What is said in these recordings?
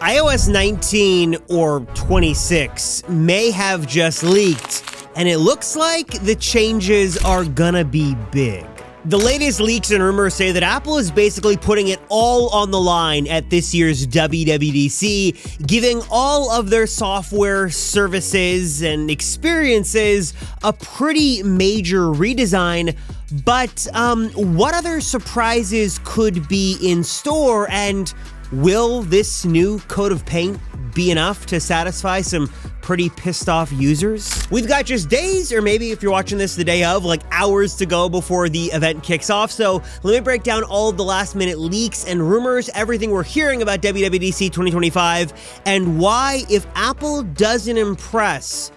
iOS 19 or 26 may have just leaked, and it looks like the changes are gonna be big. The latest leaks and rumors say that Apple is basically putting it all on the line at this year's WWDC, giving all of their software, services, and experiences a pretty major redesign. But what other surprises could be in store, and will this new coat of paint be enough to satisfy some pretty pissed off users? We've got just days, or maybe if you're watching this the day of, like hours to go before the event kicks off. So let me break down all of the last minute leaks and rumors, everything we're hearing about WWDC 2025, and why, if Apple doesn't impress,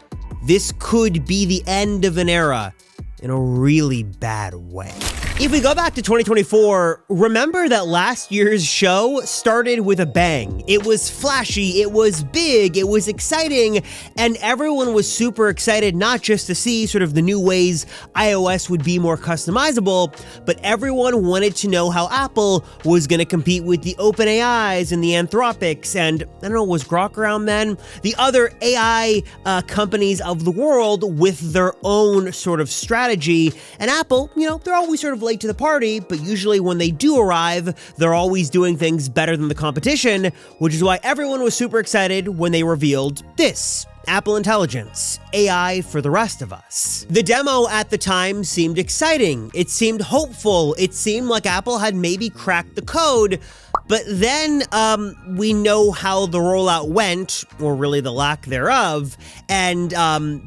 this could be the end of an era in a really bad way. If we go back to 2024, remember that last year's show started with a bang. It was flashy, it was big, it was exciting, and everyone was super excited not just to see sort of the new ways iOS would be more customizable, but everyone wanted to know how Apple was going to compete with the OpenAIs and the Anthropics and, I don't know, was Grok around then? The other AI companies of the world with their own sort of strategy. And Apple, they're always sort of late to the party, but usually when they do arrive, they're always doing things better than the competition, which is why everyone was super excited when they revealed this: Apple Intelligence, AI for the rest of us. The demo at the time seemed exciting. It seemed hopeful. It seemed like Apple had maybe cracked the code. But then we know how the rollout went, or really the lack thereof, and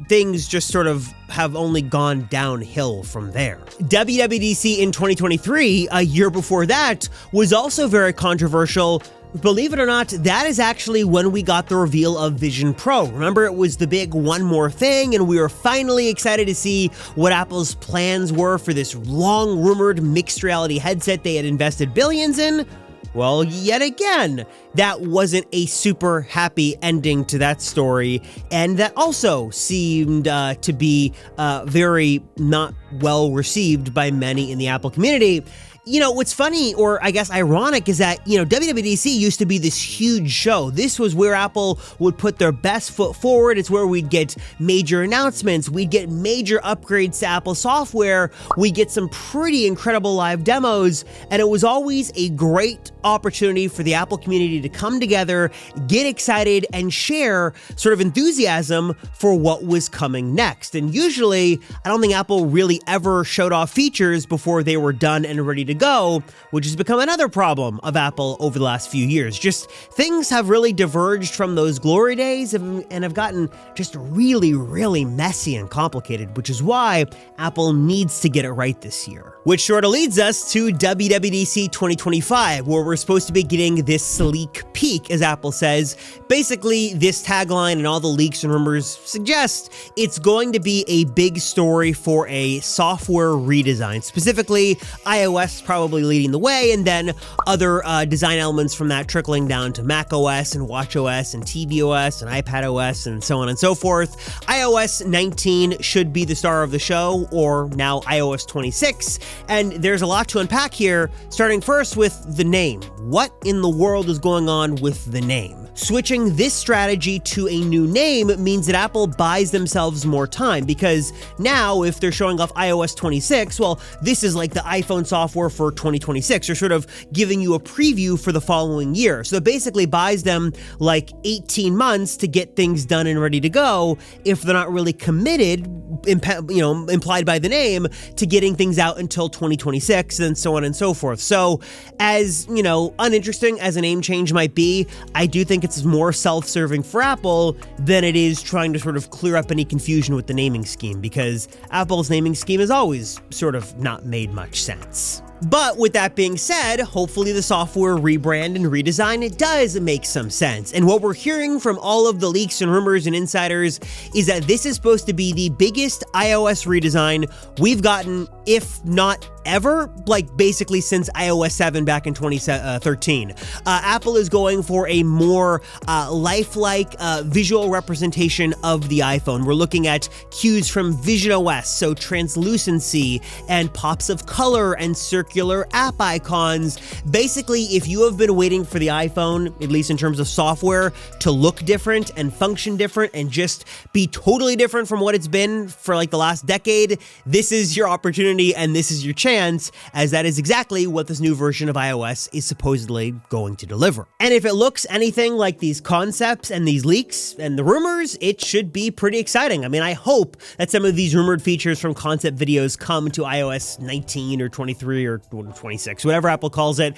things just sort of have only gone downhill from there. WWDC in 2023, a year before that, was also very controversial. Believe it or not, that is actually when we got the reveal of Vision Pro. Remember, it was the big one more thing, and we were finally excited to see what Apple's plans were for this long-rumored mixed reality headset they had invested billions in. Well, yet again, that wasn't a super happy ending to that story, and that also seemed to be very not well received by many in the Apple community. What's funny, or I guess ironic, is that, WWDC used to be this huge show. This was where Apple would put their best foot forward. It's where we'd get major announcements. We'd get major upgrades to Apple software. We'd get some pretty incredible live demos. And it was always a great opportunity for the Apple community to come together, get excited, and share sort of enthusiasm for what was coming next. And usually, I don't think Apple really ever showed off features before they were done and ready to go, which has become another problem of Apple over the last few years. Just things have really diverged from those glory days and have gotten just really, really messy and complicated, which is why Apple needs to get it right this year. Which sort of leads us to WWDC 2025, where we're supposed to be getting this sleek peek, as Apple says. Basically, this tagline and all the leaks and rumors suggest it's going to be a big story for a software redesign, specifically iOS probably leading the way, and then other design elements from that trickling down to macOS and watchOS and tvOS and iPadOS and so on and so forth. iOS 19 should be the star of the show, or now iOS 26, and there's a lot to unpack here, starting first with the name. What in the world is going on with the name? Switching this strategy to a new name means that Apple buys themselves more time, because now if they're showing off iOS 26, well, this is like the iPhone software for 2026. They're sort of giving you a preview for the following year. So it basically buys them like 18 months to get things done and ready to go if they're not really committed, implied by the name, to getting things out until 2026 and so on and so forth. So as, uninteresting as a name change might be, I do think it's more self-serving for Apple than it is trying to sort of clear up any confusion with the naming scheme, because Apple's naming scheme has always sort of not made much sense. But with that being said, hopefully the software rebrand and redesign, it does make some sense. And what we're hearing from all of the leaks and rumors and insiders is that this is supposed to be the biggest iOS redesign we've gotten if not ever, like basically since iOS 7 back in 2013. Apple is going for a more lifelike visual representation of the iPhone. We're looking at cues from visionOS, so translucency and pops of color and circular app icons. Basically, if you have been waiting for the iPhone, at least in terms of software, to look different and function different and just be totally different from what it's been for like the last decade, this is your opportunity and this is your chance, as that is exactly what this new version of iOS is supposedly going to deliver. And if it looks anything like these concepts and these leaks and the rumors, it should be pretty exciting. I mean, I hope that some of these rumored features from concept videos come to iOS 19 or 23 or 26, whatever Apple calls it.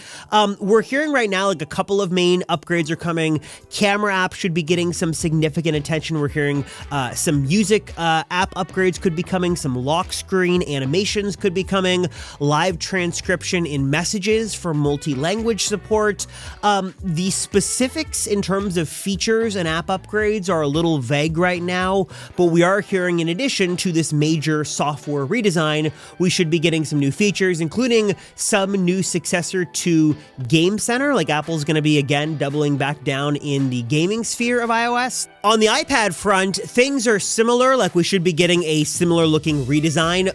We're hearing right now like a couple of main upgrades are coming. Camera apps should be getting some significant attention. We're hearing some music app upgrades could be coming, some lock screen animations could be coming, live transcription in messages for multi-language support. The specifics in terms of features and app upgrades are a little vague right now, but we are hearing, in addition to this major software redesign, we should be getting some new features, including some new successor to Game Center, like Apple's going to be again doubling back down in the gaming sphere of iOS. On the iPad front, things are similar, like we should be getting a similar looking redesign,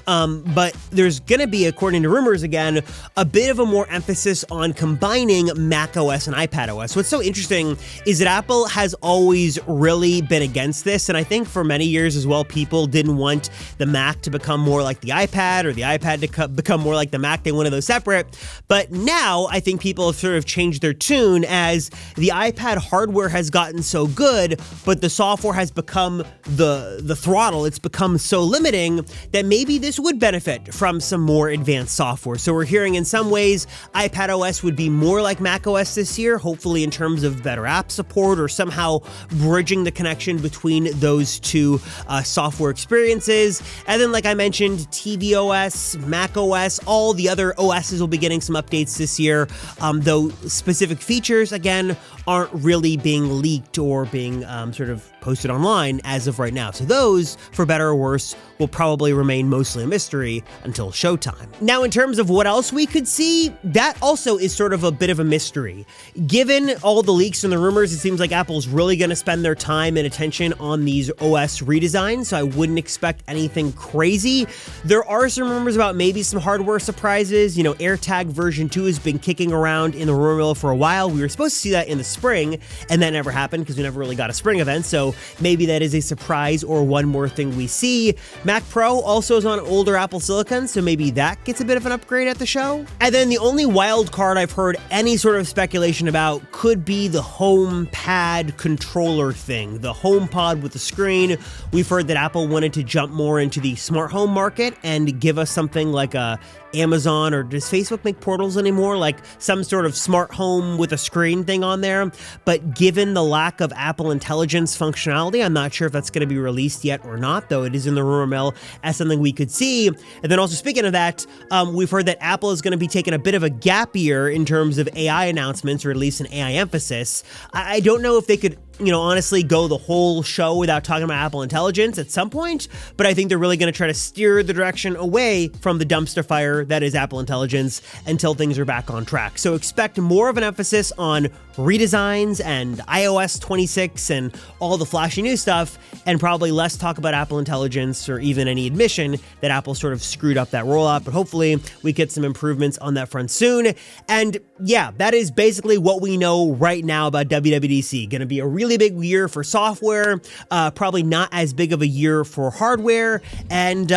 but there's going to be, according to rumors again, a bit of a more emphasis on combining macOS and iPadOS. What's so interesting is that Apple has always really been against this, and I think for many years as well, people didn't want the Mac to become more like the iPad or the iPad to become more like the Mac. They wanted those separate, but now I think people have sort of changed their tune as the iPad hardware has gotten so good, but the software has become the throttle. It's become so limiting that maybe this would benefit from some more advanced software. So we're hearing in some ways iPadOS would be more like macOS this year, hopefully in terms of better app support or somehow bridging the connection between those two software experiences. And then, like I mentioned, tvOS, macOS, all the other OSs will be getting some updates this year, though specific features, again, aren't really being leaked or being sort of posted online as of right now. So those, for better or worse, will probably remain mostly a mystery until showtime. Now, in terms of what else we could see, that also is sort of a bit of a mystery. Given all the leaks and the rumors, it seems like Apple's really going to spend their time and attention on these OS redesigns, so I wouldn't expect anything crazy. There are some rumors about maybe some hardware surprises. You know, AirTag version 2 has been kicking around in the rumor mill for a while. We were supposed to see that in the spring, and that never happened because we never really got a spring event, so maybe that is a surprise or one more thing we see. Mac Pro also is on older Apple Silicon, so maybe that gets a bit of an upgrade at the show. And then the only wild card I've heard any sort of speculation about could be the HomePad controller thing, the HomePod with the screen. We've heard that Apple wanted to jump more into the smart home market and give us something like a Amazon, or does Facebook make portals anymore? Like some sort of smart home with a screen thing on there. But given the lack of Apple Intelligence functionality, I'm not sure if that's going to be released yet or not, though it is in the rumor mill as something we could see. And then also speaking of that, we've heard that Apple is going to be taking a bit of a gap year in terms of AI announcements, or at least an AI emphasis. I don't know if they could, honestly go the whole show without talking about Apple Intelligence at some point, but I think they're really going to try to steer the direction away from the dumpster fire that is Apple Intelligence until things are back on track. So expect more of an emphasis on redesigns and iOS 26 and all the flashy new stuff, and probably less talk about Apple Intelligence or even any admission that Apple sort of screwed up that rollout, but hopefully we get some improvements on that front soon. And yeah, that is basically what we know right now about WWDC. Going to be a really big year for software, probably not as big of a year for hardware, and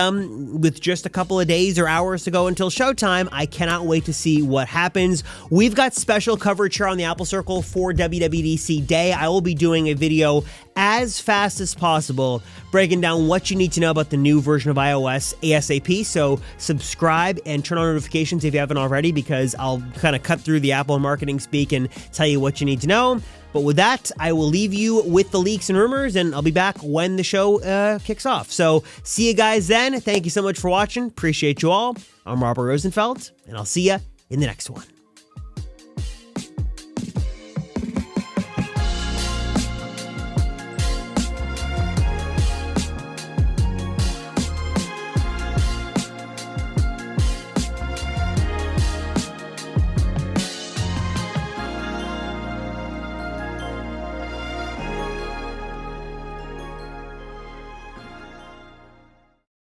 with just a couple of days or hours to go until showtime, I cannot wait to see what happens. We've got special coverage here on the Apple Circle for WWDC Day. I will be doing a video as fast as possible breaking down what you need to know about the new version of iOS ASAP, so subscribe and turn on notifications if you haven't already, because I'll kind of cut through the Apple marketing speak and tell you what you need to know. But with that, I will leave you with the leaks and rumors, and I'll be back when the show kicks off. So see you guys then. Thank you so much for watching. Appreciate you all. I'm Robert Rosenfeld, and I'll see you in the next one.